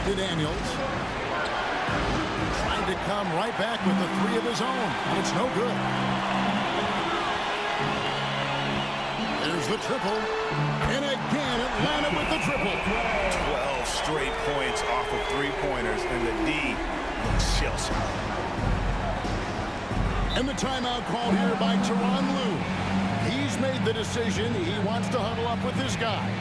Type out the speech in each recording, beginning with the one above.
to Daniels. Trying to come right back with the three of his own, but it's no good. There's the triple. And again, Atlanta with the triple. 12 straight points off of three-pointers, and the D looks shell-shocked. And the timeout called here by Tyronn Lue. He's made the decision. He wants to huddle up with his guys.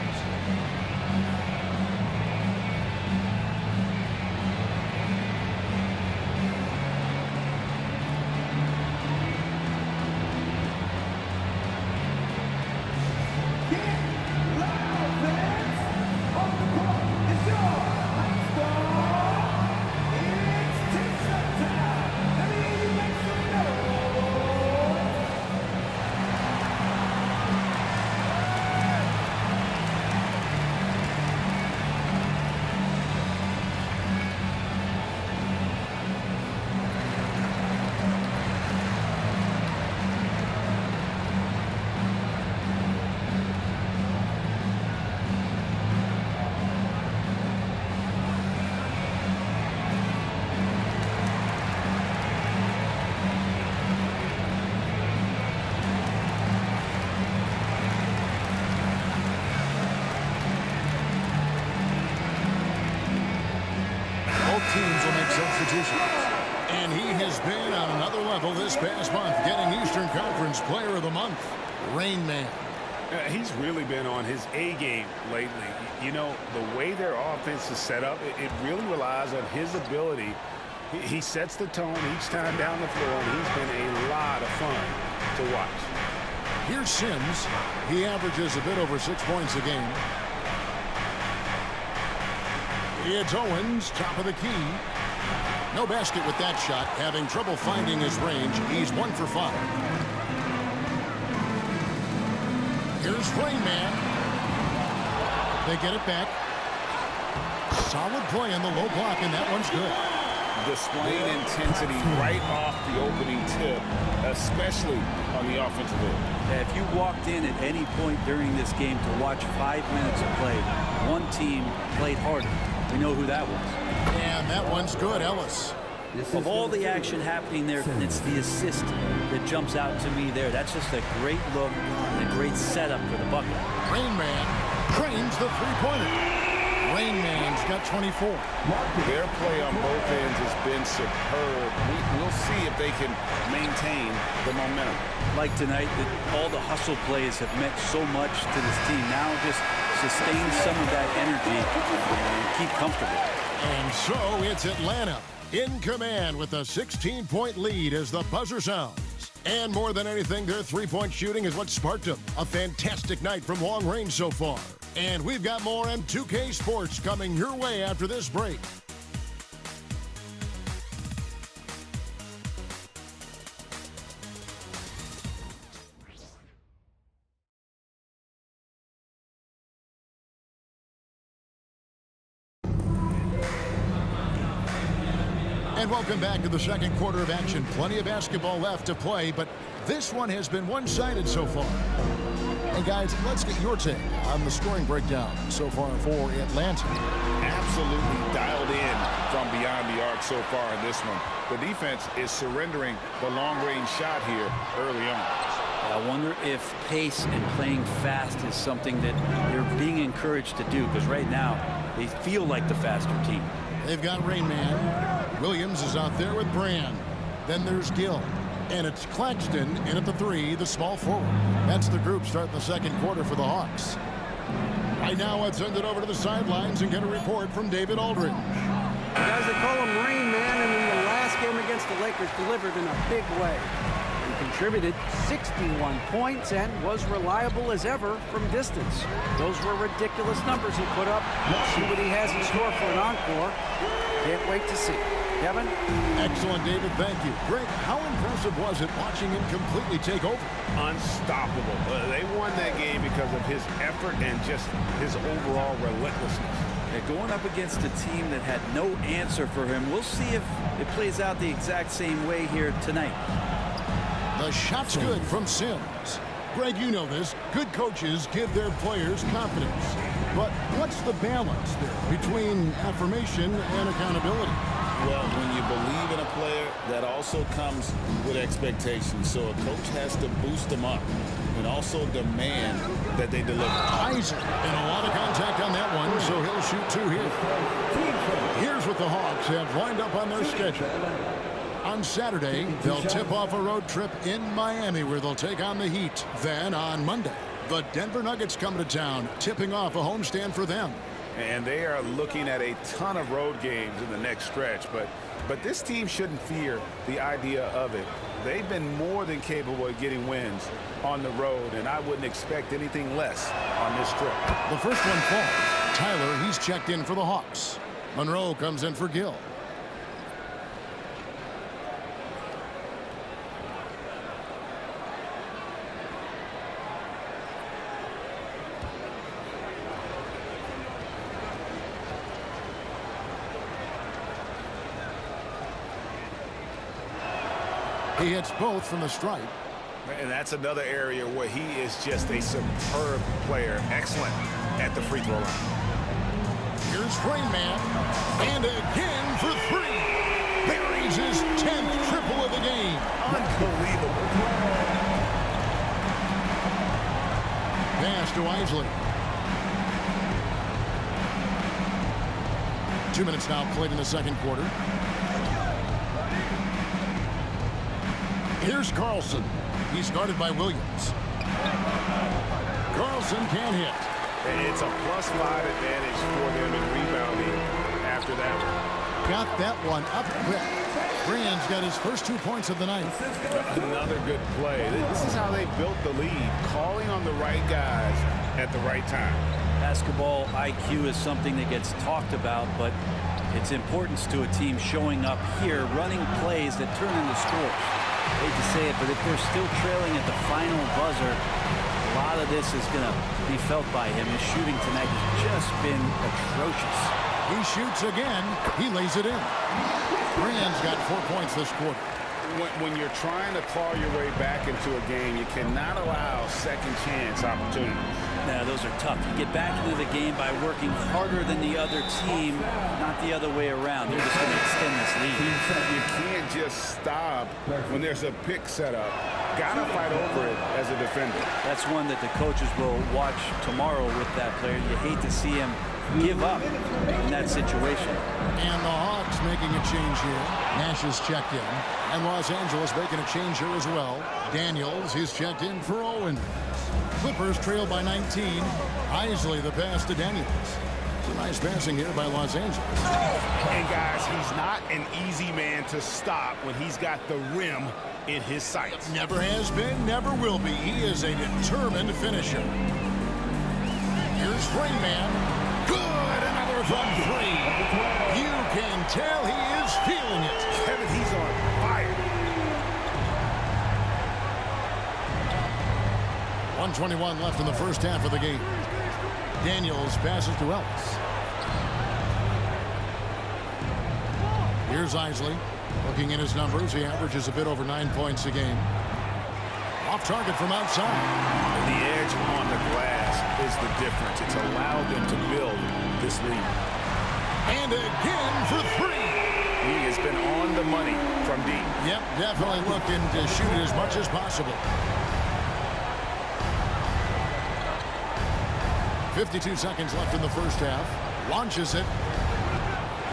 Teams will make substitutions. And he has been on another level this past month, getting Eastern Conference Player of the Month, Rain Man. He's really been on his A game lately. You know, the way their offense is set up, it really relies on his ability. He sets the tone each time down the floor, and he's been a lot of fun to watch. Here's Sims. He averages a bit over 6 points a game. It's Owens, top of the key. No basket with that shot, having trouble finding his range. He's 1 for 5. Here's Rain Man. They get it back. Solid play on the low block, and that one's good. Displaying intensity right off the opening tip, especially on the offensive end. If you walked in at any point during this game to watch 5 minutes of play, one team played harder. We know who that was. And that one's good, Ellis. Of all the action happening there, it's the assist that jumps out to me there. That's just a great look and a great setup for the bucket. Rain Man trains the three-pointer. Rain Man's got 24. Their play on both ends has been superb. We'll see if they can maintain the momentum. Like tonight, all the hustle plays have meant so much to this team. Now just sustain some of that energy and keep comfortable. And so it's Atlanta in command with a 16-point lead as the buzzer sounds. And more than anything, their three-point shooting is what sparked them. A fantastic night from long range so far. And we've got more M2K Sports coming your way after this break. And welcome back to the second quarter of action. Plenty of basketball left to play, but this one has been one-sided so far. And guys, let's get your take on the scoring breakdown so far for Atlanta. Absolutely dialed in from beyond the arc so far in this one. The defense is surrendering the long-range shot here early on. I wonder if pace and playing fast is something that they're being encouraged to do, because right now they feel like the faster team. They've got Rain Man. Williams is out there with Brand. Then there's Gill. And it's Claxton in at the three, the small forward. That's the group starting the second quarter for the Hawks. Right now, let's send it over to the sidelines and get a report from David Aldridge. Guys, they call him Rain Man, and in the last game against the Lakers, delivered in a big way. He contributed 61 points and was reliable as ever from distance. Those were ridiculous numbers he put up. Let's see what he has in store for an encore. Can't wait to see. Kevin? Excellent, David. Thank you. Greg, how impressive was it watching him completely take over? Unstoppable. They won that game because of his effort and just his overall relentlessness. They're going up against a team that had no answer for him. We'll see if it plays out the exact same way here tonight. The shot's good from Sims. Greg, you know this. Good coaches give their players confidence. But what's the balance there between affirmation and accountability? Well, when you believe in a player, that also comes with expectations. So a coach has to boost them up and also demand that they deliver. Isaac, and a lot of contact on that one, so he'll shoot 2 here. Here's what the Hawks have lined up on their schedule. On Saturday, they'll tip off a road trip in Miami where they'll take on the Heat. Then on Monday, the Denver Nuggets come to town, tipping off a homestand for them. And they are looking at a ton of road games in the next stretch, but this team shouldn't fear the idea of it. They've been more than capable of getting wins on the road, and I wouldn't expect anything less on this trip. The first one falls. Tyler, he's checked in for the Hawks. Monroe comes in for Gill. He hits both from the stripe. And that's another area where he is just a superb player. Excellent at the free throw line. Here's Rainman. And again for 3. Buries his 10th triple of the game. Unbelievable. Pass to Isley. 2 minutes now played in the second quarter. Here's Carlson. He's guarded by Williams. Carlson can't hit. And it's a +5 advantage for them in rebounding after that one. Got that one up quick. Brand's got his first 2 points of the night. Another good play. This is how they built the lead, calling on the right guys at the right time. Basketball IQ is something that gets talked about, but its importance to a team showing up here, running plays that turn into scores. I hate to say it, but if they're still trailing at the final buzzer, a lot of this is going to be felt by him. His shooting tonight has just been atrocious. He shoots again. He lays it in. Brand's got 4 points this quarter. When you're trying to claw your way back into a game, you cannot allow second chance opportunities. Now, those are tough. You get back into the game by working harder than the other team, not the other way around. They're just going to extend this lead. You can't just stop when there's a pick set up. Got to fight over it as a defender. That's one that the coaches will watch tomorrow with that player. You hate to see him give up in that situation. And the Hawks making a change here. Nash is checked in. And Los Angeles making a change here as well. Daniels is checked in for Owens. Clippers trail by 19. Isley the pass to Daniels. It's a nice passing here by Los Angeles. And guys, he's not an easy man to stop when he's got the rim in his sights. Never has been, never will be. He is a determined finisher. Here's Rainman. Good, another from 3. You can tell he is feeling it. Kevin, he's on fire. 1:21 left in the first half of the game. Daniels passes to Ellis. Here's Isley. Looking at his numbers, he averages a bit over 9 points a game. Off target from outside. And the edge on the glass is the difference. It's allowed them to build this lead. And again for 3. He has been on the money from deep. Yep, definitely looking to shoot it as much as possible. 52 seconds left in the first half. Launches it.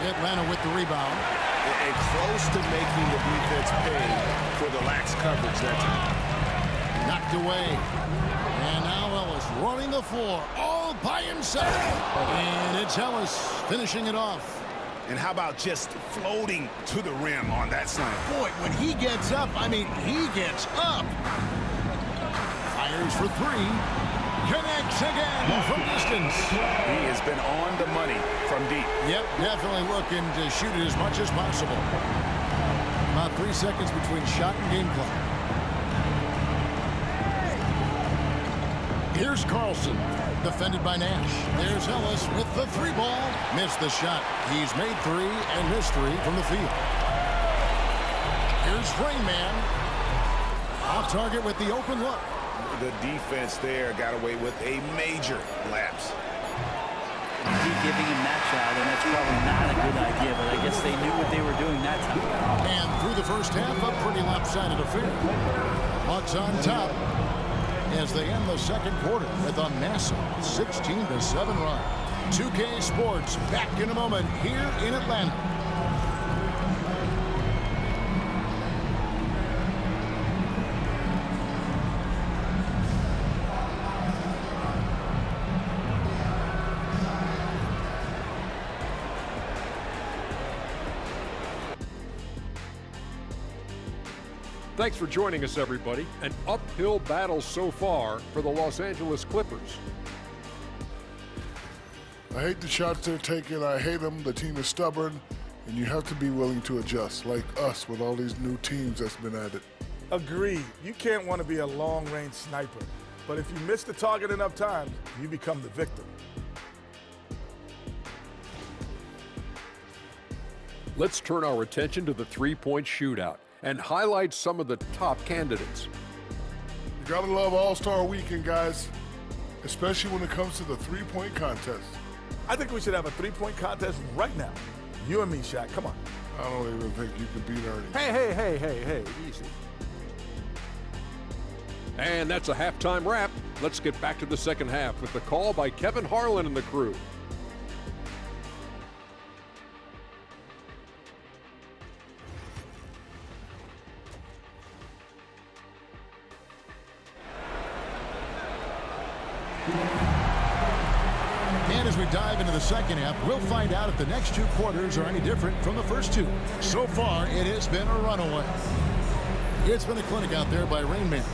Atlanta with the rebound. And close to making the defense pay for the lax coverage that time. Knocked away. And now Ellis running the floor all by himself. And it's Ellis finishing it off. And how about just floating to the rim on that slam? Boy, when he gets up, I mean, he gets up. Fires for 3. Connects again from distance. He has been on the money from deep. Yep, definitely looking to shoot it as much as possible. About 3 seconds between shot and game clock. Here's Carlson, defended by Nash. There's Ellis with the 3 ball. Missed the shot. He's made 3 and missed 3 from the field. Here's Rainman. Off target with the open look. The defense there got away with a major lapse. giving him that shot, and that's probably not a good idea, but I guess they knew what they were doing that time. And through the first half, a pretty lopsided affair. Hawks on top as they end the second quarter with a massive 16-7 run. 2K Sports back in a moment here in Atlanta. Thanks for joining us, everybody. An uphill battle so far for the Los Angeles Clippers. I hate the shots they're taking. I hate them. The team is stubborn, and you have to be willing to adjust, like us with all these new teams that's been added. Agreed. You can't want to be a long-range sniper, but if you miss the target enough times, you become the victim. Let's turn our attention to the three-point shootout and highlight some of the top candidates. You gotta love All-Star Weekend, guys, especially when it comes to the three-point contest. I think we should have a three-point contest right now. You and me, Shaq. Come on. I don't even think you can beat Ernie. Hey, easy. And that's a halftime wrap. Let's get back to the second half with the call by Kevin Harlan and the crew. And as we dive into the second half, we'll find out if the next two quarters are any different from the first two. So far, it has been a runaway. It's been a clinic out there by Rain Man.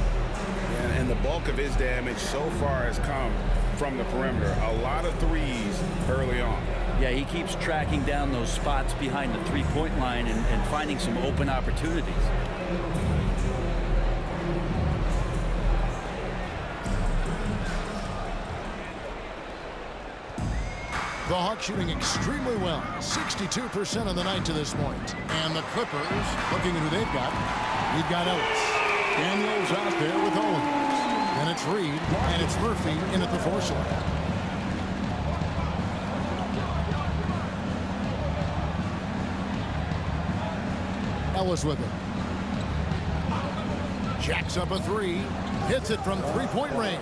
And the bulk of his damage so far has come from the perimeter. A lot of threes early on. Yeah, he keeps tracking down those spots behind the three-point line and finding some open opportunities. The Hawks shooting extremely well, 62% on the night to this point. And the Clippers, looking at who they've got, we've got Ellis. Daniels out there with Owens. Then it's Reed, and it's Murphy in at the four slot. Ellis with it. Jacks up a three, hits it from three-point range.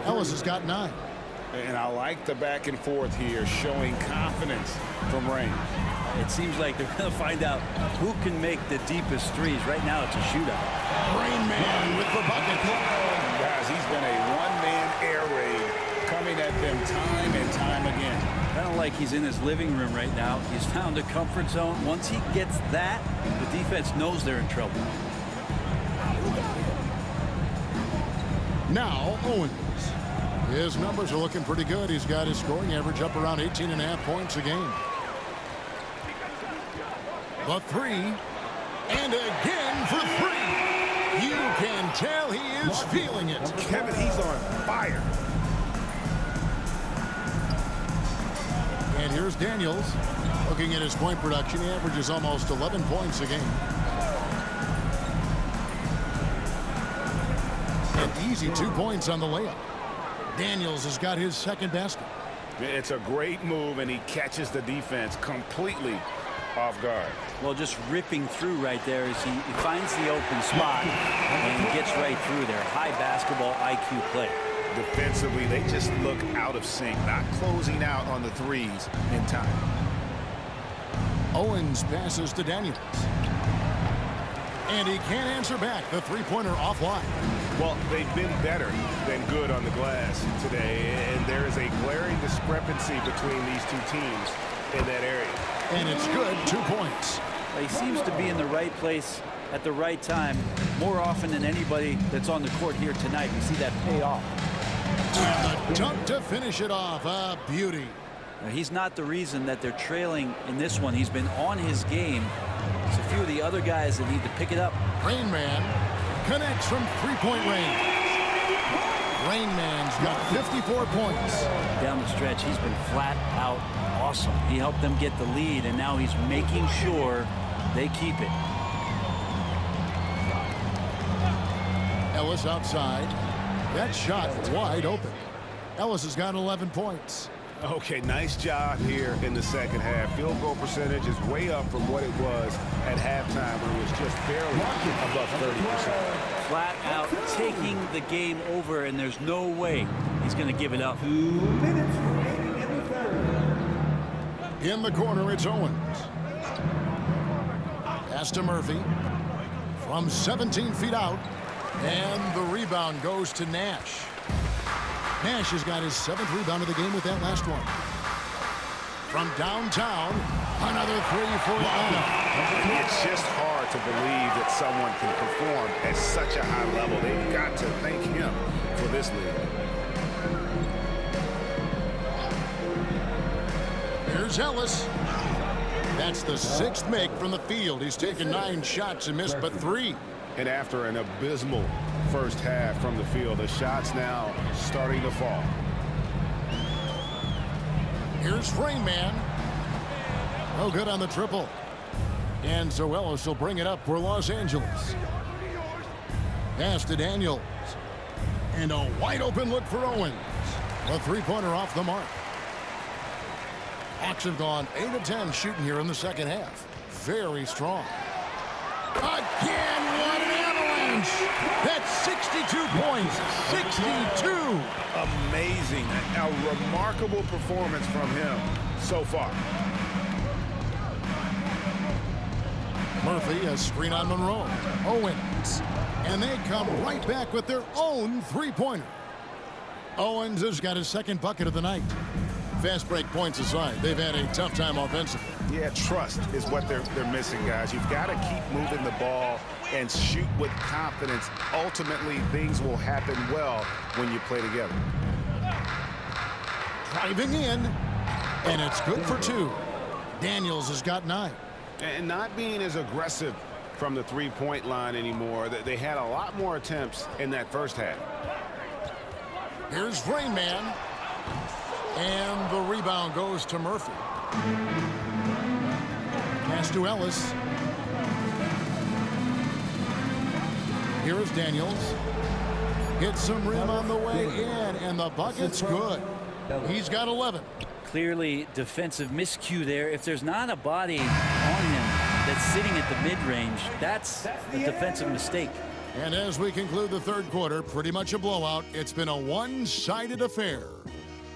Ellis has got 9. And I like the back and forth here, showing confidence from Rain. It seems like they're going to find out who can make the deepest threes. Right now, it's a shootout. Rain Man with the bucket. Guys, he's been a one-man air raid coming at them time and time again. Kind of like he's in his living room right now. He's found a comfort zone. Once he gets that, the defense knows they're in trouble. Now, Owens. His numbers are looking pretty good. He's got his scoring average up around 18.5 points a game. The three, and again for 3. You can tell he is feeling it. Kevin, he's on fire. And here's Daniels. Looking at his point production, he averages almost 11 points a game. An easy 2 points on the layup. Daniels has got his second basket. It's a great move, and he catches the defense completely off guard. Well, just ripping through right there as he finds the open spot and he gets right through there. High basketball IQ play. Defensively, they just look out of sync, not closing out on the threes in time. Owens passes to Daniels. And he can't answer back. The three-pointer offline. Well, they've been better than good on the glass today, and there is a glaring discrepancy between these two teams in that area. And it's good, 2 points. He seems to be in the right place at the right time more often than anybody that's on the court here tonight. We see that pay off. And the dunk to finish it off. A beauty. Now, he's not the reason that they're trailing in this one. He's been on his game. It's a few of the other guys that need to pick it up. Rain Man connects from three-point range. Rain Man's got 54 points. Down the stretch, he's been flat out awesome. He helped them get the lead, and now he's making sure they keep it. Ellis outside. That shot wide open. Ellis has got 11 points. Okay, nice job here in the second half. Field goal percentage is way up from what it was at halftime when it was just barely above 30%. Flat out taking the game over, and there's no way he's going to give it up. 2 minutes remaining in the third. In the corner, it's Owens. Pass to Murphy. From 17 feet out. And the rebound goes to Nash. Nash has got his 7th rebound of the game with that last one. From downtown, another three for Atlanta. It's just hard to believe that someone can perform at such a high level. They've got to thank him for this lead. Here's Ellis. That's the 6th make from the field. He's taken 9 shots and missed but 3. And after an abysmal first half from the field, the shots now starting to fall. Here's Rain Man. No good on the triple. And so Ellis will bring it up for Los Angeles. Pass to Daniels. And a wide open look for Owens. A 3-pointer off the mark. Hawks have gone 8 of 10 shooting here in the second half. Very strong. Again, what an avalanche! That's 62 points. 62! Amazing. A remarkable performance from him so far. Murphy, a screen on Monroe. Owens. And they come right back with their own 3-pointer. Owens has got his 2nd bucket of the night. Fast break points aside, they've had a tough time offensively. Yeah, trust is what they're missing, guys. You've got to keep moving the ball and shoot with confidence. Ultimately, things will happen well when you play together. Driving in, and it's good for 2. Daniels has got 9. And not being as aggressive from the 3-point line anymore. They had a lot more attempts in that first half. Here's Rain Man. And the rebound goes to Murphy. Pass to Ellis. Here is Daniels. Hits some rim on the way in, and the bucket's good. He's got 11. Clearly defensive miscue there. If there's not a body on him that's sitting at the mid-range, that's a defensive mistake. And as we conclude the 3rd quarter, pretty much a blowout. It's been a one-sided affair.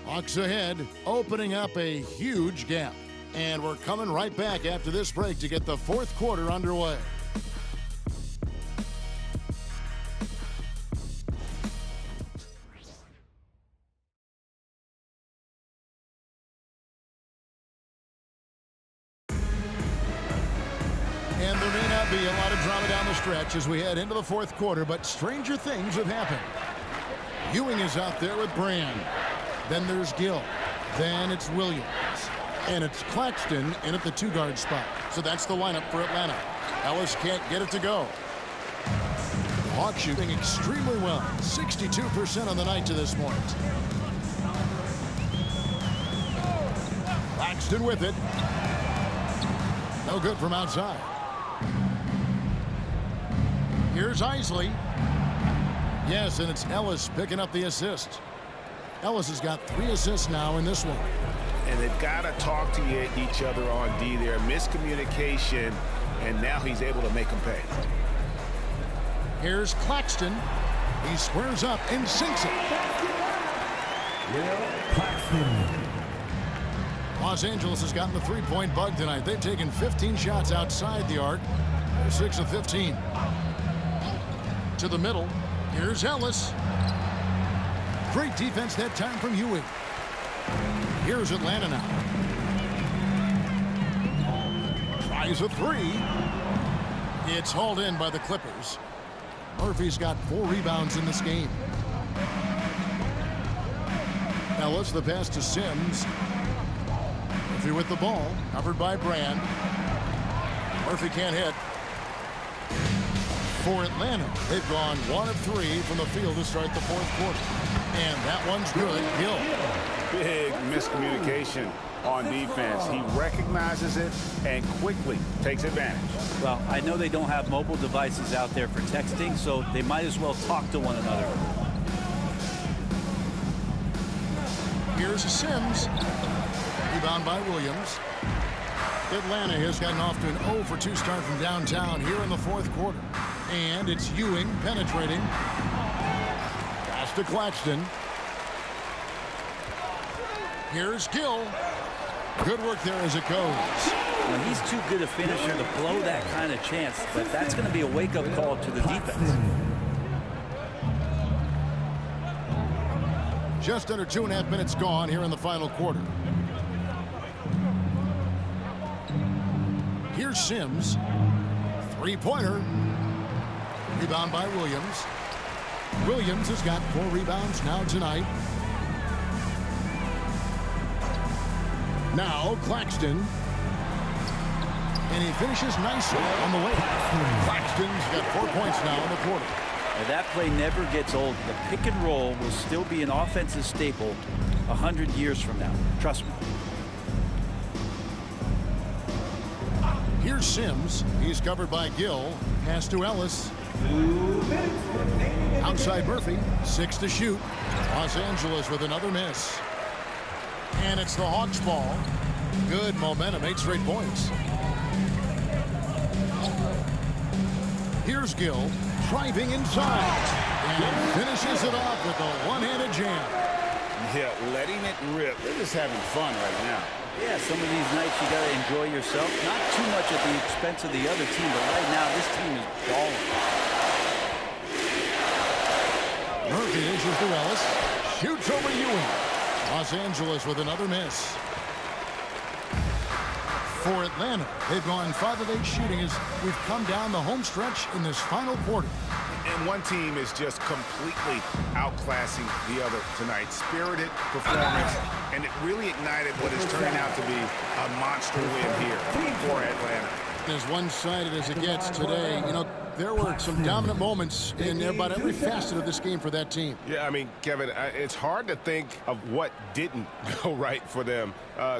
Hawks ahead, opening up a huge gap. And we're coming right back after this break to get the 4th quarter underway. And there may not be a lot of drama down the stretch as we head into the 4th quarter, but stranger things have happened. Ewing is out there with Brand. Then there's Gill. Then it's Williams. And it's Claxton in at the 2-guard spot. So that's the lineup for Atlanta. Ellis can't get it to go. Hawks shooting extremely well. 62% on the night to this point. Claxton with it. No good from outside. Here's Isley. Yes, and it's Ellis picking up the assist. Ellis has got 3 assists now in this one. And they've got to talk to each other on D there. Miscommunication, and now he's able to make them pay. Here's Claxton. He squares up and sinks it. Los Angeles has gotten the 3-point bug tonight. They've taken 15 shots outside the arc. They're 6 of 15. To the middle. Here's Ellis. Great defense that time from Ewing. Here's Atlanta now. Tries a 3. It's hauled in by the Clippers. Murphy's got 4 rebounds in this game. Ellis, the pass to Sims. Murphy with the ball, covered by Brand. Murphy can't hit. For Atlanta, they've gone 1 of 3 from the field to start the 4th quarter. And that one's good. Gill. Big miscommunication on defense. He recognizes it and quickly takes advantage. Well, I know they don't have mobile devices out there for texting, so they might as well talk to one another. Here's Sims. Rebound by Williams. Atlanta has gotten off to an 0 for 2 start from downtown here in the fourth quarter. And it's Ewing penetrating. Pass to Claxton. Here's Gill. Good work there as it goes. Now, he's too good a finisher to blow that kind of chance, but that's going to be a wake-up call to the defense. Just under 2.5 minutes gone here in the final quarter. Here's Sims. Three-pointer. Rebound by Williams. Williams has got 4 rebounds now tonight. Now Claxton. And he finishes nicely on the way. Claxton's got 4 points now in the quarter. Now, that play never gets old. The pick and roll will still be an offensive staple 100 years from now. Trust me. Here's Sims. He's covered by Gill. Pass to Ellis. Outside Murphy. 6 to shoot. Los Angeles with another miss. And it's the Hawks ball. Good momentum. 8 straight points. Here's Gill. Driving inside. And finishes it off with a one-handed jam. Yeah, letting it rip. They're just having fun right now. Yeah, some of these nights you got to enjoy yourself. Not too much at the expense of the other team, but right now this team is balling. Murphy issues to Ellis. Shoots over Ewing. Los Angeles with another miss. For Atlanta, they've gone 5 of 8 shooting as we've come down the home stretch in this final quarter. And one team is just completely outclassing the other tonight. Spirited performance, and it really ignited what is turning out to be a monster win here for Atlanta. As one-sided as it gets today, you know, there were some dominant moments in about every facet of this game for that team. Yeah, I mean, Kevin, it's hard to think of what didn't go right for them.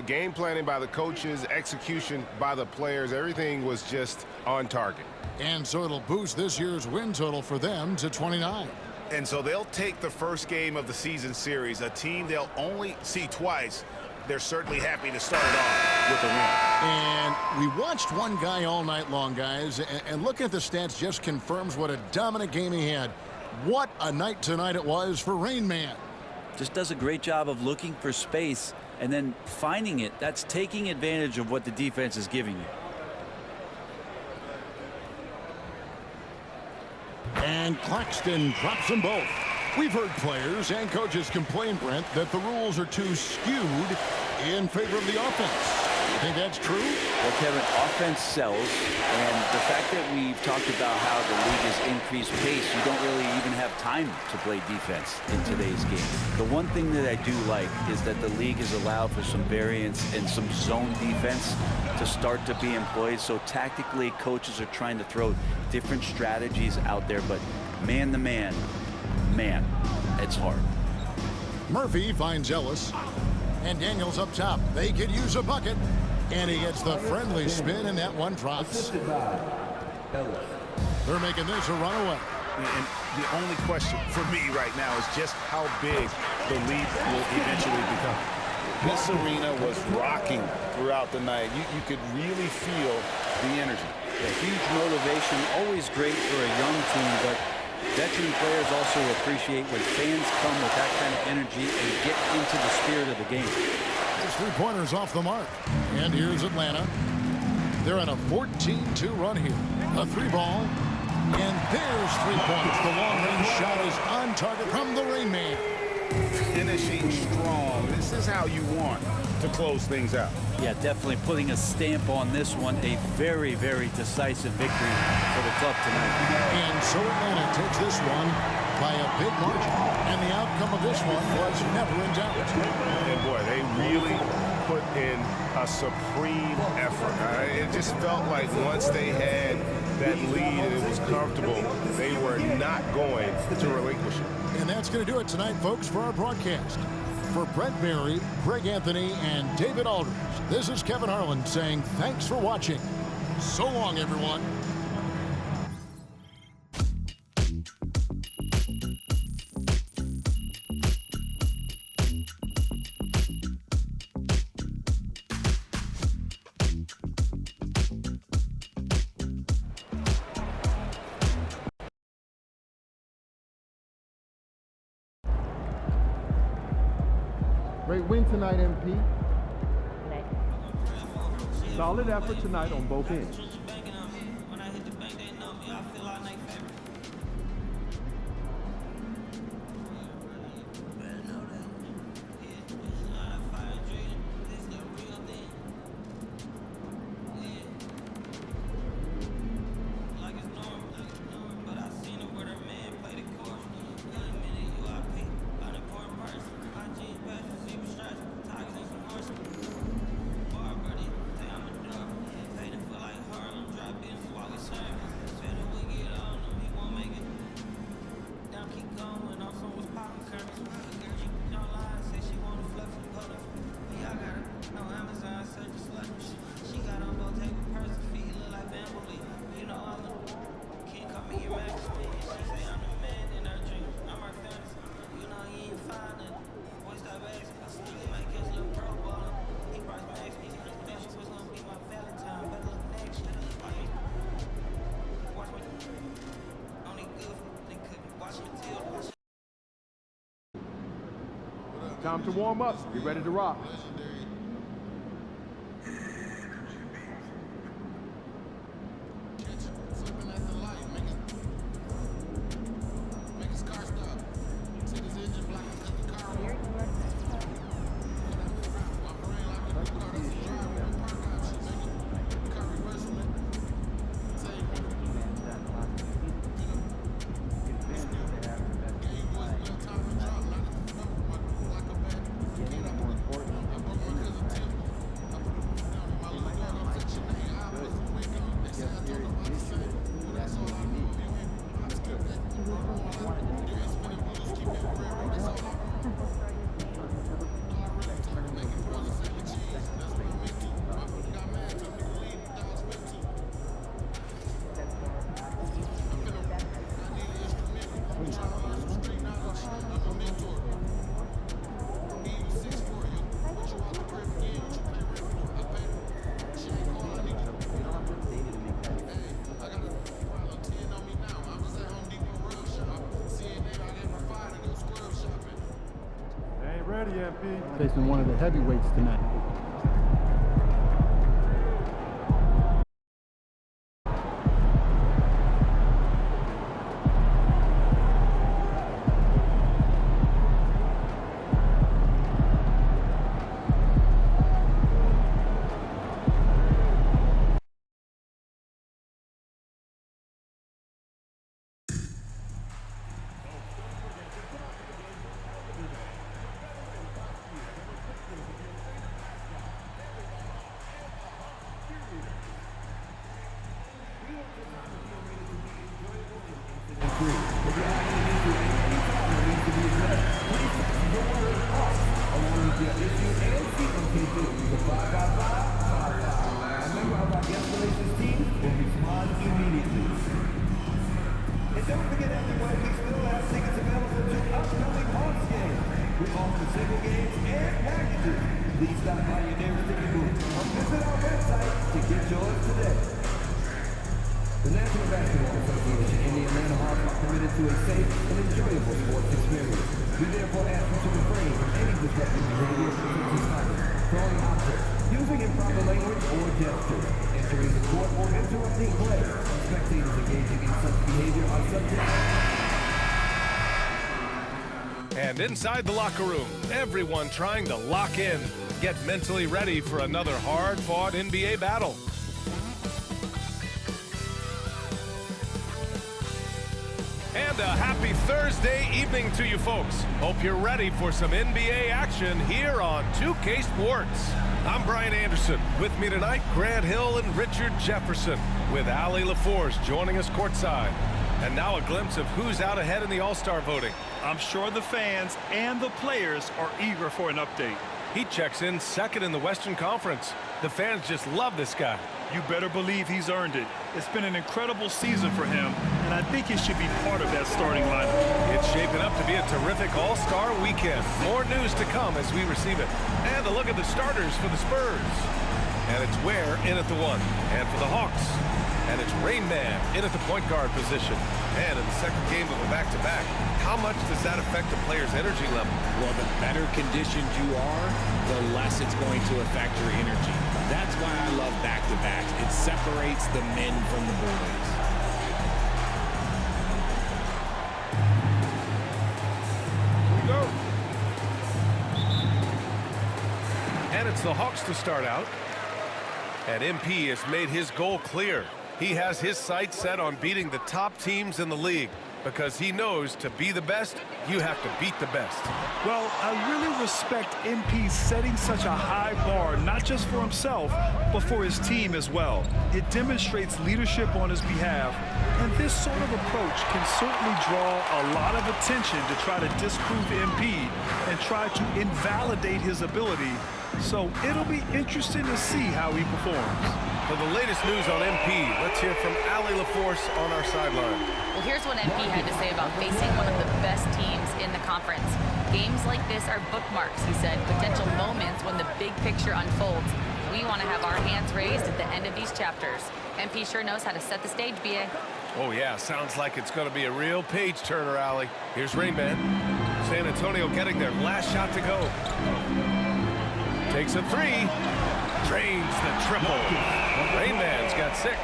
Game planning by the coaches, execution by the players, everything was just on target. And so it'll boost this year's win total for them to 29. And so they'll take the first game of the season series, a team they'll only see twice. They're certainly happy to start it off with a win. And we watched one guy all night long, guys, and looking at the stats just confirms what a dominant game he had. What a night tonight it was for Rain Man. Just does a great job of looking for space and then finding it. That's taking advantage of what the defense is giving you. And Claxton drops them both. We've heard players and coaches complain, Brent, that the rules are too skewed in favor of the offense. You think that's true? Well, Kevin, offense sells, and the fact that we've talked about how the league has increased pace, you don't really even have time to play defense in today's game. The one thing that I do like is that the league has allowed for some variance and some zone defense to start to be employed. So tactically, coaches are trying to throw different strategies out there, but man-to-man, man, it's hard. Murphy finds Ellis. And Daniels up top. They could use a bucket. And he gets the friendly spin, and that one drops. They're making this a runaway. And the only question for me right now is just how big the lead will eventually become. This arena was rocking throughout the night. You could really feel the energy. A huge motivation, always great for a young team, but veteran players also appreciate when fans come with that kind of energy and get into the spirit of the game. There's 3-pointers off the mark. And here's Atlanta. They're on a 14-2 run here. A 3-ball. And there's 3 points. The long-range shot is on target from the Rain Man. Finishing strong. This is how you want to close things out. Yeah, definitely putting a stamp on this one. A very, very decisive victory for the club tonight. And so Atlanta takes this one by a big margin. And the outcome of this one was never in doubt. And boy, they really put in a supreme effort. It just felt like once they had that lead and it was comfortable, they were not going to relinquish it. And that's going to do it tonight, folks, for our broadcast. For Brent Barry, Greg Anthony, and David Aldridge, this is Kevin Harlan saying thanks for watching. So long, everyone. Great win tonight, MP. Solid effort tonight on both ends. Time to warm up. Be ready to rock. Facing one of the heavyweights tonight. And inside the locker room, everyone trying to lock in, get mentally ready for another hard-fought NBA battle. And a happy Thursday evening to you folks. Hope you're ready for some NBA action here on 2K Sports. I'm Brian Anderson. With me tonight, Grant Hill and Richard Jefferson, with Allie LaForce joining us courtside. And now a glimpse of who's out ahead in the All-Star voting. I'm sure the fans and the players are eager for an update. He checks in second in the Western Conference. The fans just love this guy. You better believe he's earned it. It's been an incredible season for him, and I think he should be part of that starting lineup. It's shaping up to be a terrific All-Star weekend. More news to come as we receive it. And a look at the starters for the Spurs. And it's Ware in at the 1. And for the Hawks. And it's Rain Man in at the point guard position. And in the second game of a back-to-back, how much does that affect the player's energy level? Well, the better conditioned you are, the less it's going to affect your energy. That's why I love back-to-backs. It separates the men from the boys. Go. And it's the Hawks to start out. And MP has made his goal clear. He has his sights set on beating the top teams in the league because he knows to be the best, you have to beat the best. Well, I really respect MP setting such a high bar, not just for himself, but for his team as well. It demonstrates leadership on his behalf, and this sort of approach can certainly draw a lot of attention to try to disprove MP and try to invalidate his ability. So it'll be interesting to see how he performs. For the latest news on MP, let's hear from Allie LaForce on our sideline. Well, here's what MP had to say about facing one of the best teams in the conference. Games like this are bookmarks, he said, potential moments when the big picture unfolds. We want to have our hands raised at the end of these chapters. MP sure knows how to set the stage, BA. Oh, yeah, sounds like it's going to be a real page-turner, Allie. Here's Rain Man. San Antonio getting their last shot to go. Takes a 3. Drains the triple. Rain Man's got 6.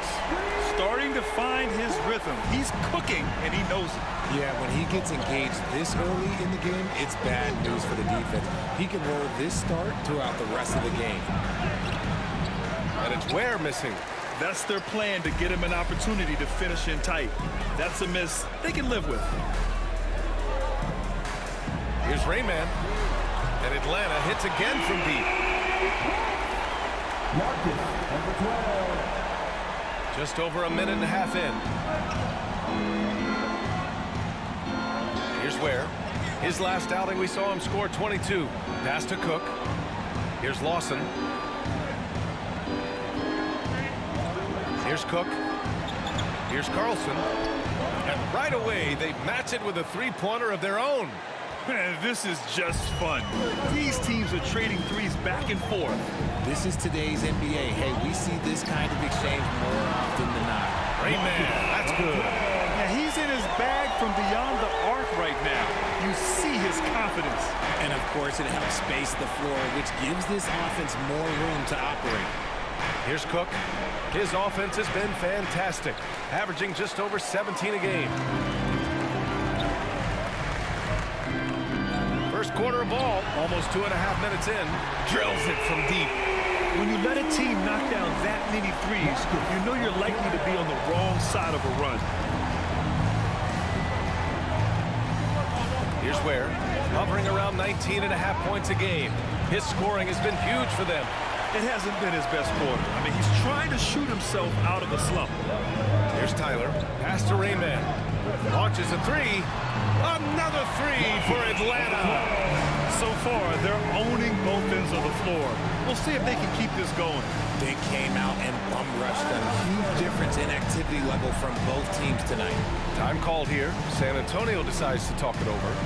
Starting to find his rhythm. He's cooking, and he knows it. Yeah, when he gets engaged this early in the game, it's bad news for the defense. He can roll this start throughout the rest of the game. And it's Ware missing. That's their plan, to get him an opportunity to finish in tight. That's a miss they can live with. Here's Rain Man. And Atlanta hits again from deep. Marcus, number 12. Just over a minute and a half in. Here's Ware. His last outing, we saw him score 22. Pass to Cook. Here's Lawson. Here's Cook. Here's Carlson. And right away, they match it with a three-pointer of their own. Man, this is just fun. These teams are trading threes back and forth. This is today's NBA. Hey, we see this kind of exchange more often than not. Rain Man, that's good. Yeah, he's in his bag from beyond the arc right now. You see his confidence. And, of course, it helps space the floor, which gives this offense more room to operate. Here's Cook. His offense has been fantastic, averaging just over 17 a game. First quarter of ball, almost 2.5 minutes in, drills it from deep. When you let a team knock down that many threes, you know you're likely to be on the wrong side of a run. Here's Ware, hovering around 19.5 points a game. His scoring has been huge for them. It hasn't been his best quarter. I mean, he's trying to shoot himself out of a slump. Here's Tyler, pass to Rain Man. Launches a 3. Another 3 for Atlanta. So far, they're owning both ends of the floor. We'll see if they can keep this going. They came out and bum rushed them. Huge difference in activity level from both teams tonight. Time called here. San Antonio decides to talk it over.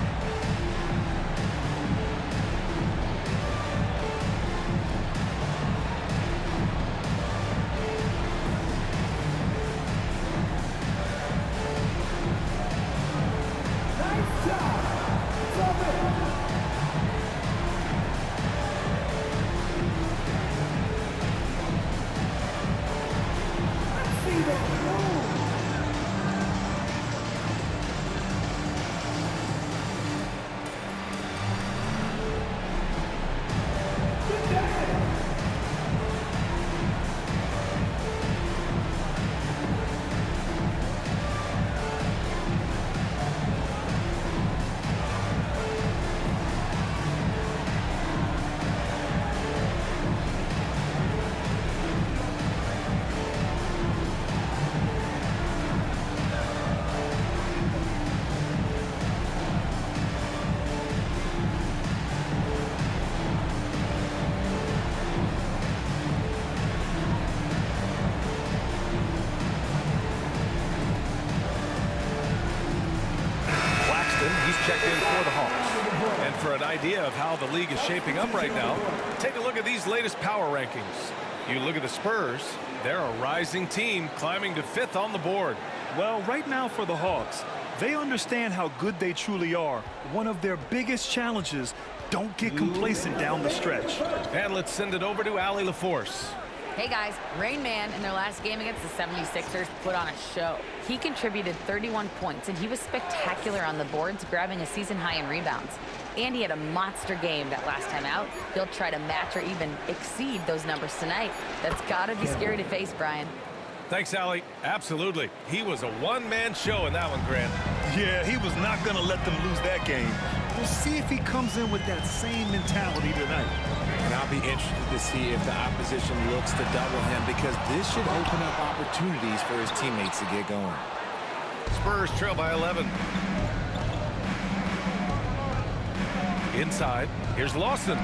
He's checked in for the Hawks. And for an idea of how the league is shaping up right now, take a look at these latest power rankings. You look at the Spurs, they're a rising team climbing to 5th on the board. Well, right now for the Hawks, they understand how good they truly are. One of their biggest challenges, don't get complacent down the stretch. And let's send it over to Allie LaForce. Hey guys, Rain Man in their last game against the 76ers put on a show. He contributed 31 points, and he was spectacular on the boards, grabbing a season high in rebounds. And he had a monster game that last time out. He'll try to match or even exceed those numbers tonight. That's got to be scary to face, Brian. Thanks, Allie. Absolutely. He was a one-man show in that one, Grant. Yeah, he was not going to let them lose that game. We'll see if he comes in with that same mentality tonight. And I'll be interested to see if the opposition looks to double him, because this should open up opportunities for his teammates to get going. Spurs trail by 11. Inside, here's Lawson.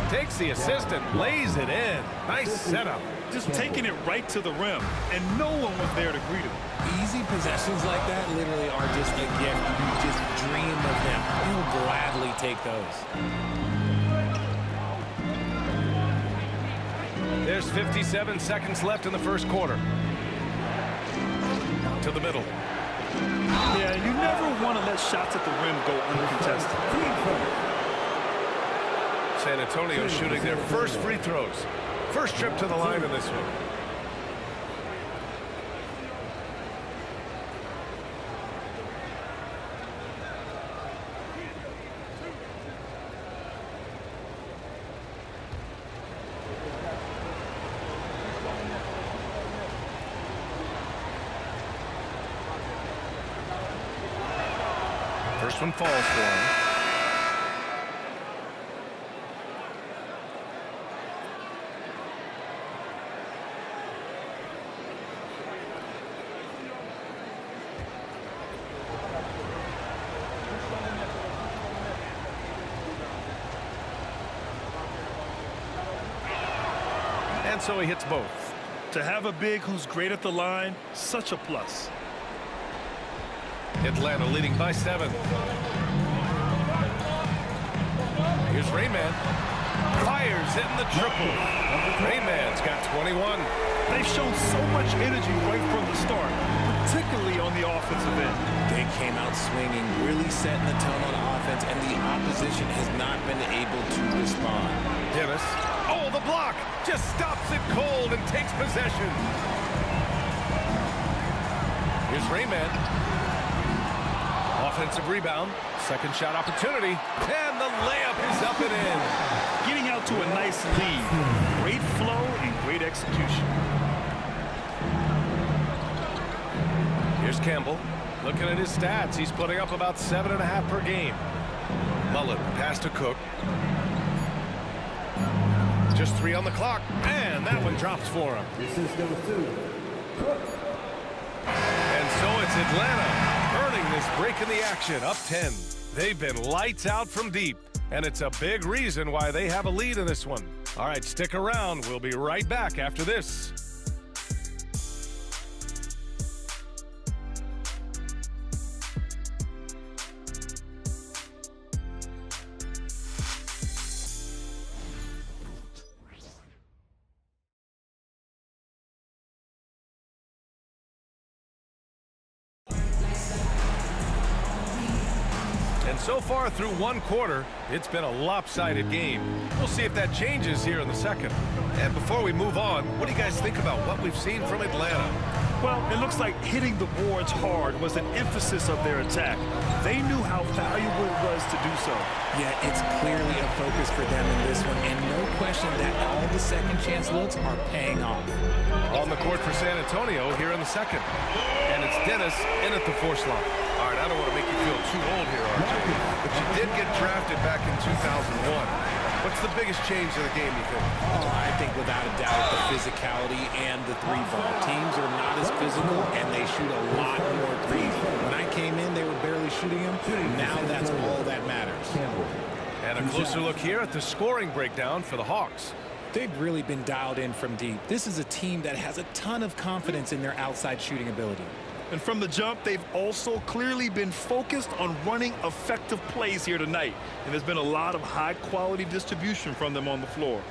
Takes the assist and lays it in. Nice setup. Just taking it right to the rim, and no one was there to greet him. Easy possessions like that literally are just a gift. You just dream of them. He'll gladly take those. There's 57 seconds left in the first quarter. To the middle. Yeah, you never want to let shots at the rim go uncontested. San Antonio shooting their first free throws. First trip to the line in this one. First one falls for him. And so he hits both. To have a big who's great at the line, such a plus. Atlanta leading by 7. Here's Rayman. Fires hitting the triple. Rayman's got 21. They've shown so much energy right from the start, particularly on the offensive end. They came out swinging, really setting the tone on offense, and the opposition has not been able to respond. Dennis. Oh, the block just stops it cold and takes possession. Here's Rayman. Offensive rebound. Second shot opportunity. And the layup is up and in. Getting out to a nice lead. Great flow and great execution. Here's Campbell. Looking at his stats, he's putting up about 7.5 per game. Mullen pass to Cook. Just 3 on the clock, and that one drops for him. And so it's Atlanta earning this break in the action, up 10. They've been lights out from deep, and it's a big reason why they have a lead in this one. All right, stick around. We'll be right back after this. And so far through one quarter, it's been a lopsided game. We'll see if that changes here in the second. And before we move on, what do you guys think about what we've seen from Atlanta? Well, it looks like hitting the boards hard was an emphasis of their attack. They knew how valuable it was to do so. Yeah, it's clearly a focus for them in this one, and no question that all the second chance looks are paying off. On the court for San Antonio here in the second. And it's Dennis in at the force line. All right, I don't want to make you feel too old here, RJ, but you did get drafted back in 2001. What's the biggest change in the game, you think? Oh, I think without a doubt the physicality and the three-ball. Teams are not as physical, and they shoot a lot more threes. When I came in, they were barely shooting them. Now that's all that matters. And a closer look here at the scoring breakdown for the Hawks. They've really been dialed in from deep. This is a team that has a ton of confidence in their outside shooting ability. And from the jump, they've also clearly been focused on running effective plays here tonight. And there's been a lot of high-quality distribution from them on the floor.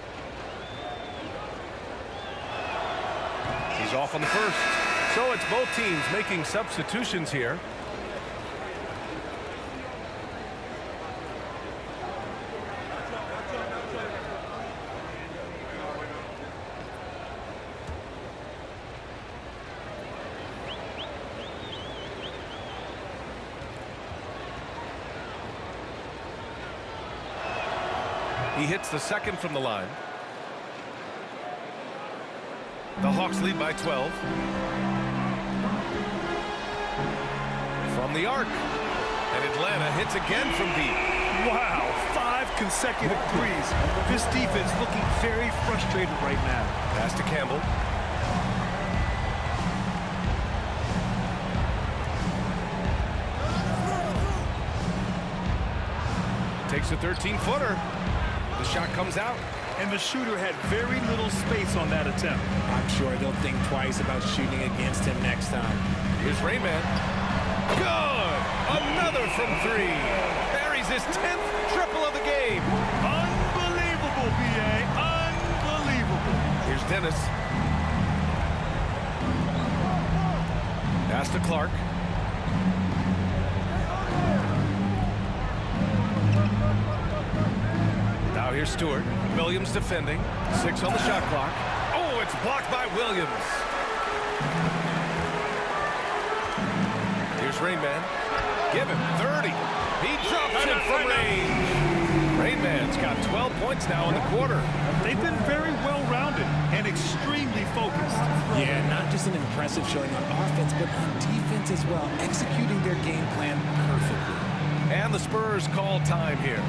is off on the first. So it's both teams making substitutions here. He hits the second from the line. The Hawks lead by 12. From the arc. And Atlanta hits again from deep. Wow, 5 consecutive threes. This defense looking very frustrated right now. Pass to Campbell. Takes a 13-footer. The shot comes out. And the shooter had very little space on that attempt. I'm sure they'll think twice about shooting against him next time. Here's Rayman. Good! Another from 3. Buries his 10th triple of the game. Unbelievable, B.A. Unbelievable. Here's Dennis. Pass to Clark. Now here's Stewart. Williams defending. 6 on the shot clock. Oh, it's blocked by Williams. Here's Rainman. Give him 30. He drops it from range. Rainman's got 12 points now in the quarter. They've been very well-rounded and extremely focused. Yeah, not just an impressive showing on offense, but on defense as well, executing their game plan perfectly. And the Spurs call time here.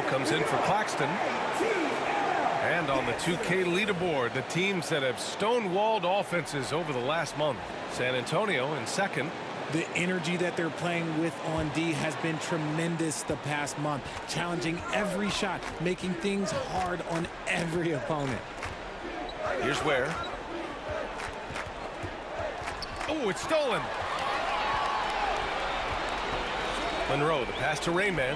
Comes in for Claxton. And on the 2K leaderboard, the teams that have stonewalled offenses over the last month. San Antonio in second. The energy that they're playing with on D has been tremendous the past month, challenging every shot, making things hard on every opponent. Here's Ware. Oh, it's stolen. Monroe, the pass to Rayman.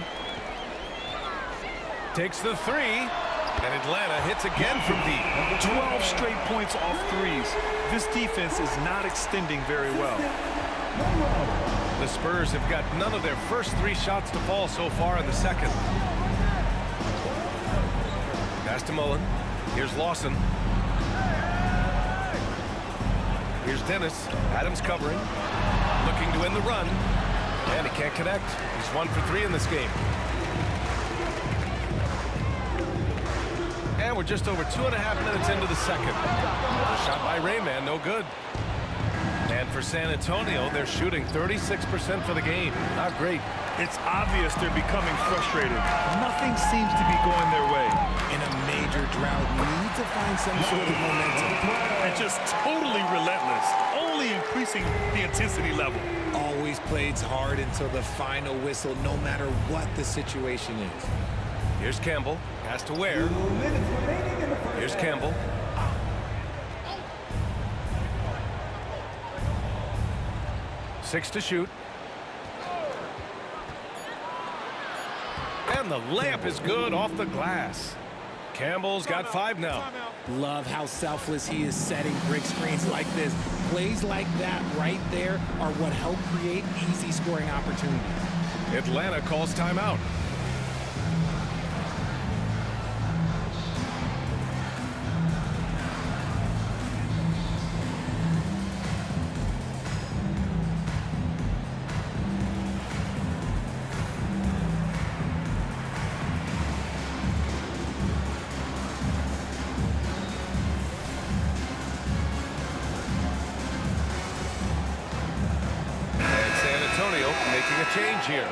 Takes the 3, and Atlanta hits again from deep. 12 straight points off threes. This defense is not extending very well. The Spurs have got none of their first 3 shots to fall so far in the second. Pass to Mullen. Here's Lawson. Here's Dennis. Adams covering. Looking to end the run. And he can't connect. He's 1 for 3 in this game. And we're just over 2.5 minutes into the second. A shot by Rayman, no good. And for San Antonio, they're shooting 36% for the game. Not great. It's obvious they're becoming frustrated. Nothing seems to be going their way. In a major drought, need to find some sort of momentum. And just totally relentless, only increasing the intensity level. Always plays hard until the final whistle, no matter what the situation is. Here's Campbell. Pass to Ware. Here's Campbell. Six to shoot. And the layup is good off the glass. Campbell's got 5 now. Love how selfless he is setting brick screens like this. Plays like that right there are what help create easy scoring opportunities. Atlanta calls timeout. Making a change here.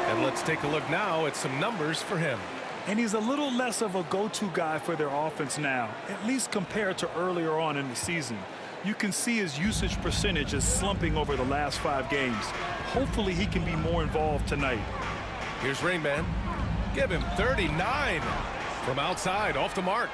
And let's take a look now at some numbers for him. And he's a little less of a go-to guy for their offense now, at least compared to earlier on in the season. You can see his usage percentage is slumping over the last 5 games. Hopefully he can be more involved tonight. Here's Rain Man. Give him 39 from outside, off the mark.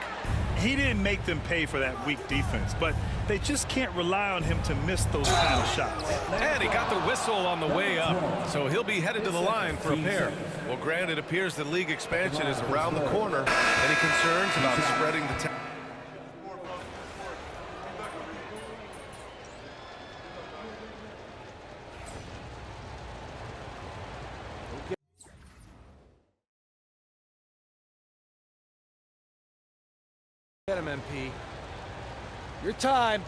He didn't make them pay for that weak defense, but they just can't rely on him to miss those kind of shots. And he got the whistle on the way up, so he'll be headed to the line for a pair. Well, Grant, it appears that league expansion is around the corner. Any concerns about spreading the time? Get him, MP. Your time.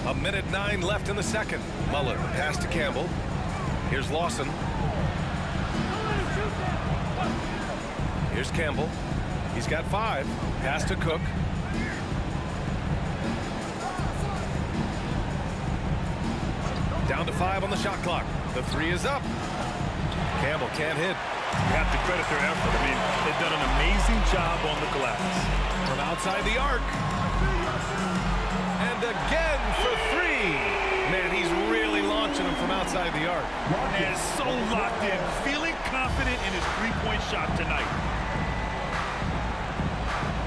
A minute 9 left in the second. Muller pass to Campbell. Here's Lawson. Here's Campbell. He's got 5. Pass to Cook. Down to 5 on the shot clock. The 3 is up. Campbell can't hit. You have to credit their effort. I mean, they've done an amazing job on the glass. From outside the arc. And again for 3. Man, he's really launching them from outside the arc. And so locked in, feeling confident in his three-point shot tonight.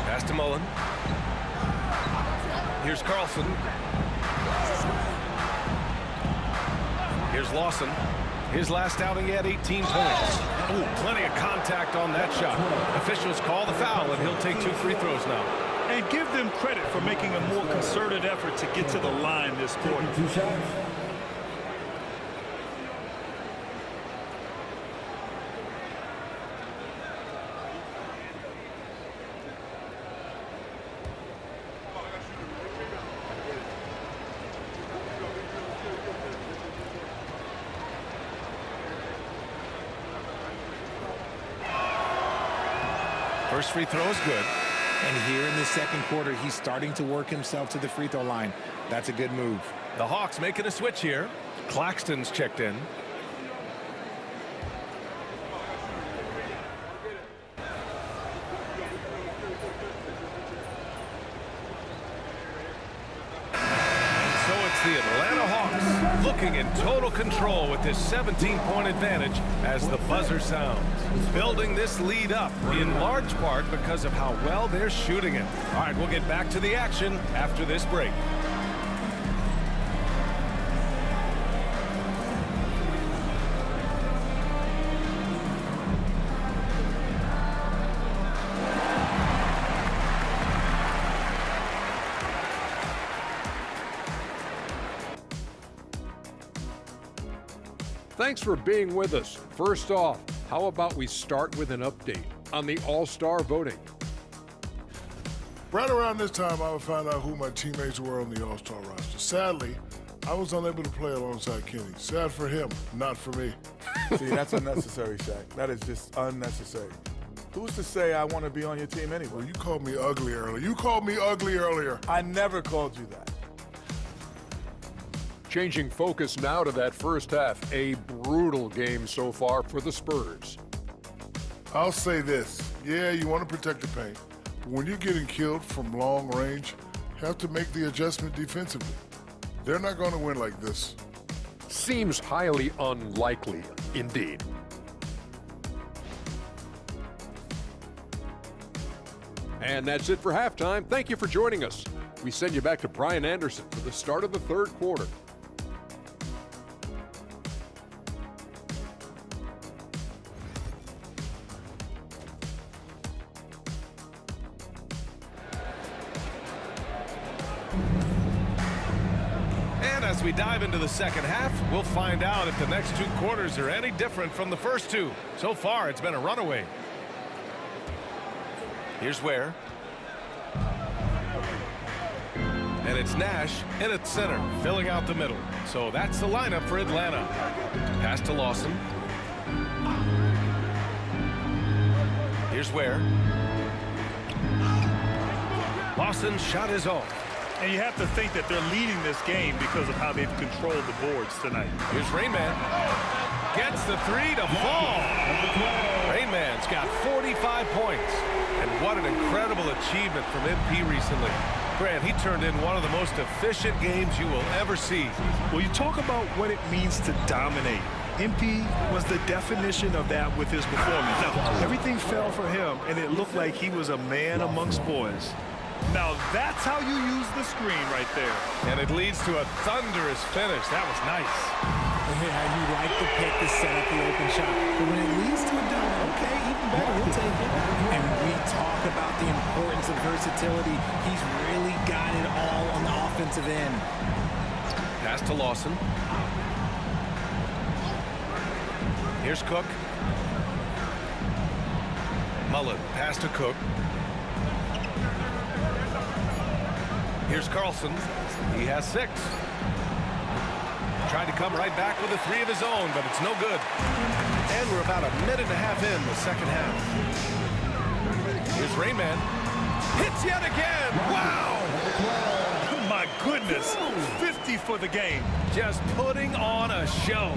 Pass to Mullen. Here's Carlson. Here's Lawson. His last outing, he had 18 points. Ooh, plenty of contact on that shot. Officials call the foul, and he'll take 2 free throws now. And give them credit for making a more concerted effort to get to the line this quarter. 2 shots. First free throw is good. And here in the second quarter, he's starting to work himself to the free throw line. That's a good move. The Hawks making a switch here. Claxton's checked in. So it's the Atlanta Hawks looking in total control with this 17-point advantage as the buzzer sounds. Building this lead up in large part because of how well they're shooting it. All right, we'll get back to the action after this break. Thanks for being with us. First off, how about we start with an update on the All-Star voting? Right around this time, I would find out who my teammates were on the All-Star roster. Sadly, I was unable to play alongside Kenny. Sad for him, not for me. See, that's unnecessary, Shaq. That is just unnecessary. Who's to say I want to be on your team anyway? Well, you called me ugly earlier. I never called you that. Changing focus now to that first half. A brutal game so far for the Spurs. I'll say this. Yeah, you want to protect the paint. But when you're getting killed from long range, you have to make the adjustment defensively. They're not going to win like this. Seems highly unlikely, indeed. And that's it for halftime. Thank you for joining us. We send you back to Brian Anderson for the start of the third quarter. And as we dive into the second half, we'll find out if the next 2 quarters are any different from the first 2. So far, it's been a runaway. Here's Ware. And it's Nash in at center, filling out the middle. So that's the lineup for Atlanta. Pass to Lawson. Here's Ware. Lawson's shot is off. And you have to think that they're leading this game because of how they've controlled the boards tonight. Here's Rainman. Gets the 3 to fall. Rainman's got 45 points. And what an incredible achievement from MP recently. Grant, he turned in one of the most efficient games you will ever see. Well, you talk about what it means to dominate. MP was the definition of that with his performance. Now, everything fell for him, and it looked like he was a man amongst boys. Now, that's how you use the screen right there. And it leads to a thunderous finish. That was nice. Yeah, you like the pick to set up the open shot. But when it leads to a dunk, okay, even better, we'll take it. And we talk about the importance of versatility. He's really got it all on the offensive end. Pass to Lawson. Here's Cook. Mullen, pass to Cook. Here's Carlson. He has 6. Tried to come right back with a 3 of his own, but it's no good. And we're about a minute and a half in the second half. Here's Rainman. Hits yet again. Wow! My goodness. 50 for the game. Just putting on a show.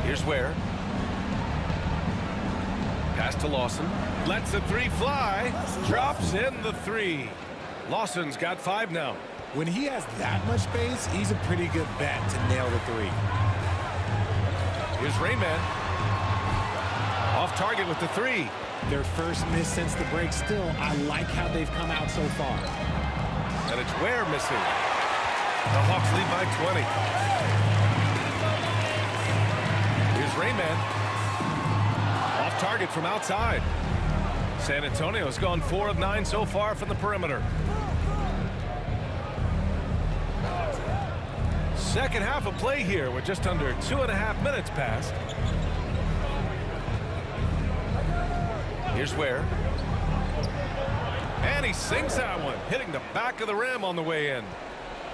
Here's Ware. Pass to Lawson. Lets the 3 fly. Drops in the 3. Lawson's got 5 now. When he has that much space, he's a pretty good bet to nail the 3. Here's Rainman. Off target with the 3. Their first miss since the break. Still, I like how they've come out so far. And it's Ware missing. The Hawks lead by 20. Here's Rainman. Off target from outside. San Antonio's gone 4 of 9 so far from the perimeter. Second half of play here with just under 2.5 minutes passed. Here's Ware. And he sinks that one, hitting the back of the rim on the way in.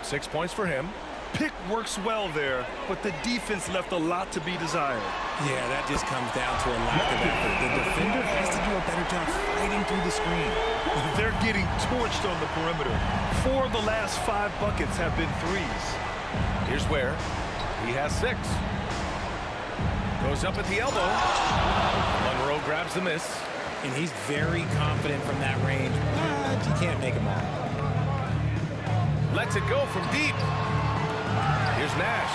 6 points for him. Pick works well there, but the defense left a lot to be desired. Yeah, that just comes down to a lack of effort. The defender has to do a better job fighting through the screen. They're getting torched on the perimeter. 4 of the last 5 buckets have been 3s. Here's Ware. He has 6. Goes up at the elbow. Monroe grabs the miss. And he's very confident from that range, but you can't make him all. Lets it go from deep. Here's Nash.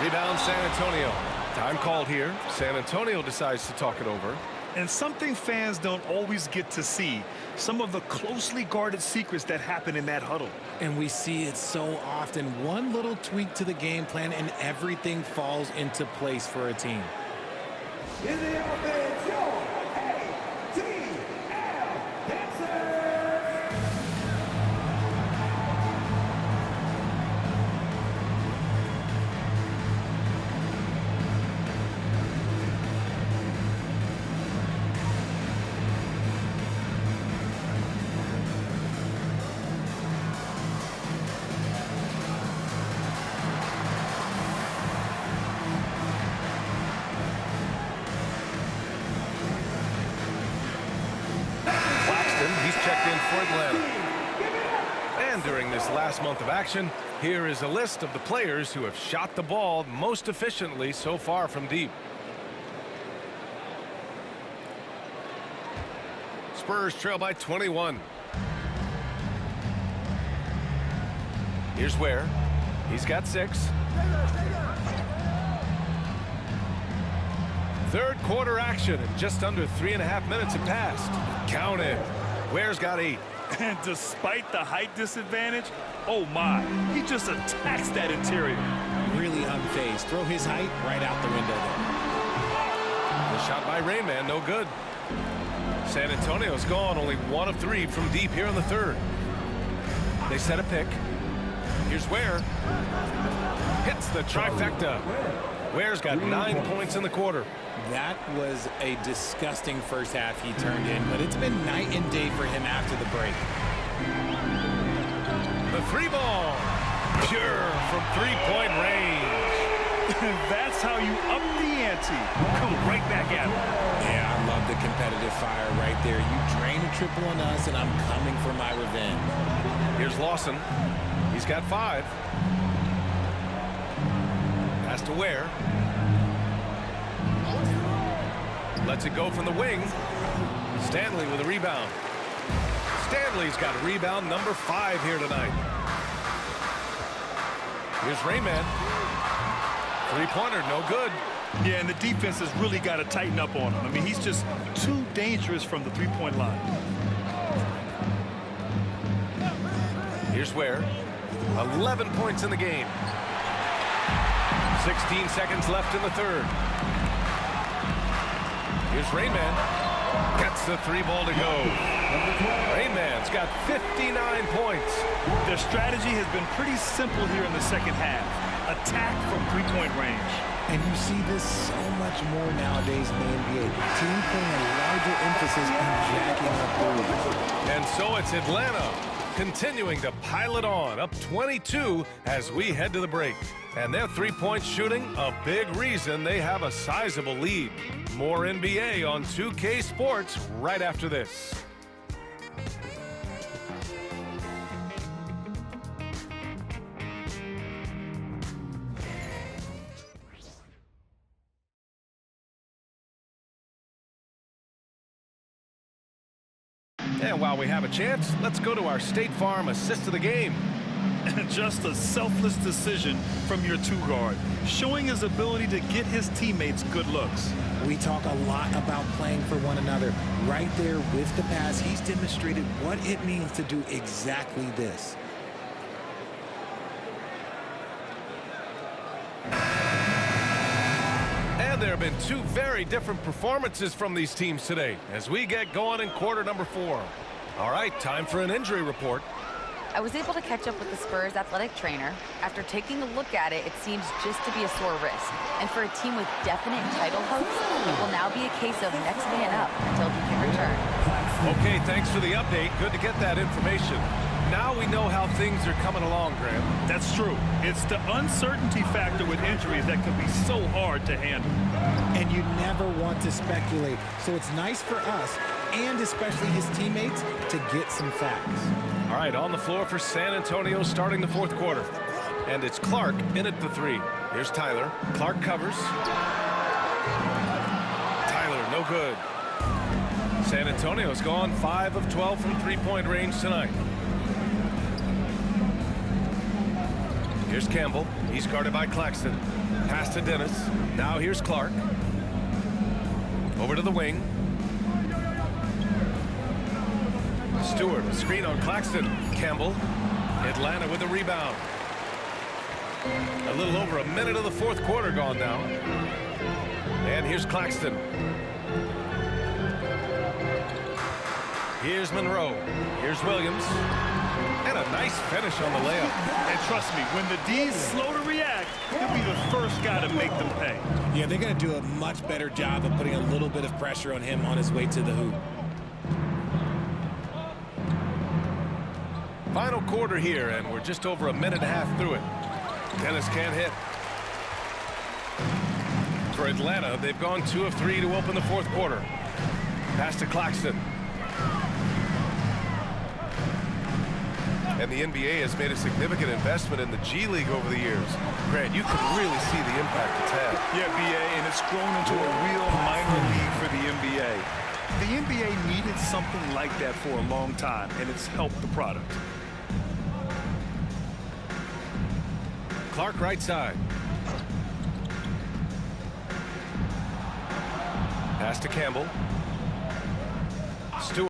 Rebound San Antonio. Time called here. San Antonio decides to talk it over. And something fans don't always get to see, some of the closely guarded secrets that happen in that huddle. And we see it so often. One little tweak to the game plan and everything falls into place for a team. In the offense, your ATL Dancers. Checked in for Atlanta. And during this last month of action, here is a list of the players who have shot the ball most efficiently so far from deep. Spurs trail by 21. Here's Ware. He's got 6. Third quarter action, and just under 3.5 minutes have passed. Count it. Ware's got 8. And despite the height disadvantage, oh my, he just attacks that interior. Really unfazed. Throw his height right out the window there. The shot by Rain Man, no good. San Antonio's gone, only 1 of 3 from deep here in the third. They set a pick. Here's Ware. Hits the trifecta. Ware's got 9 points in the quarter. That was a disgusting first half he turned in, but it's been night and day for him after the break. The 3 ball. Pure from 3-point range. That's how you up the ante. Come right back at him. Yeah, I love the competitive fire right there. You drain a triple on us, and I'm coming for my revenge. Here's Lawson. He's got 5. Pass to Ware. Lets it go from the wing. Stanley with a rebound. Stanley's got rebound number 5 here tonight. Here's Rayman. 3-pointer, no good. Yeah, and the defense has really got to tighten up on him. I mean, he's just too dangerous from the 3-point line. Here's Ware. 11 points in the game. 16 seconds left in the third. Here's Rainman. Gets the 3 ball to go. Rainman's got 59 points. Their strategy has been pretty simple here in the second half. Attack from 3-point range. And you see this so much more nowadays in the NBA. Team putting a larger emphasis on jacking up threes. And so it's Atlanta continuing to pile it on, up 22 as we head to the break. And their 3-point shooting, a big reason they have a sizable lead. More NBA on 2K Sports right after this. And while we have a chance, let's go to our State Farm assist of the game. Just a selfless decision from your 2-guard, showing his ability to get his teammates good looks. We talk a lot about playing for one another. Right there with the pass, he's demonstrated what it means to do exactly this. And there have been 2 very different performances from these teams today as we get going in quarter number 4. All right, time for an injury report. I was able to catch up with the Spurs athletic trainer. After taking a look at it, it seems just to be a sore wrist. And for a team with definite title hopes, it will now be a case of next man up until he can return. Okay, thanks for the update. Good to get that information. Now we know how things are coming along, Graham. That's true. It's the uncertainty factor with injuries that can be so hard to handle. And you never want to speculate. So it's nice for us, and especially his teammates, to get some facts. All right, on the floor for San Antonio starting the 4th quarter. And it's Clark in at the 3. Here's Tyler. Clark covers. Tyler, no good. San Antonio's gone 5 of 12 from 3-point range tonight. Here's Campbell. He's guarded by Claxton. Pass to Dennis. Now here's Clark. Over to the wing. Stewart, screen on Claxton. Campbell. Atlanta with the rebound. A little over a minute of the 4th quarter gone now. And here's Claxton. Here's Monroe. Here's Williams. And a nice finish on the layup. And trust me, when the D's slow to react, he'll be the first guy to make them pay. Yeah, they're going to do a much better job of putting a little bit of pressure on him on his way to the hoop. Final quarter here, and we're just over a minute and a half through it. Dennis can't hit. For Atlanta, they've gone 2 of 3 to open the 4th quarter. Pass to Claxton. And the NBA has made a significant investment in the G League over the years. Grant, you can really see the impact it's had. Yeah, BA, and it's grown into a real minor league for the NBA. The NBA needed something like that for a long time, and it's helped the product. Clark right side. Pass to Campbell. Stewart.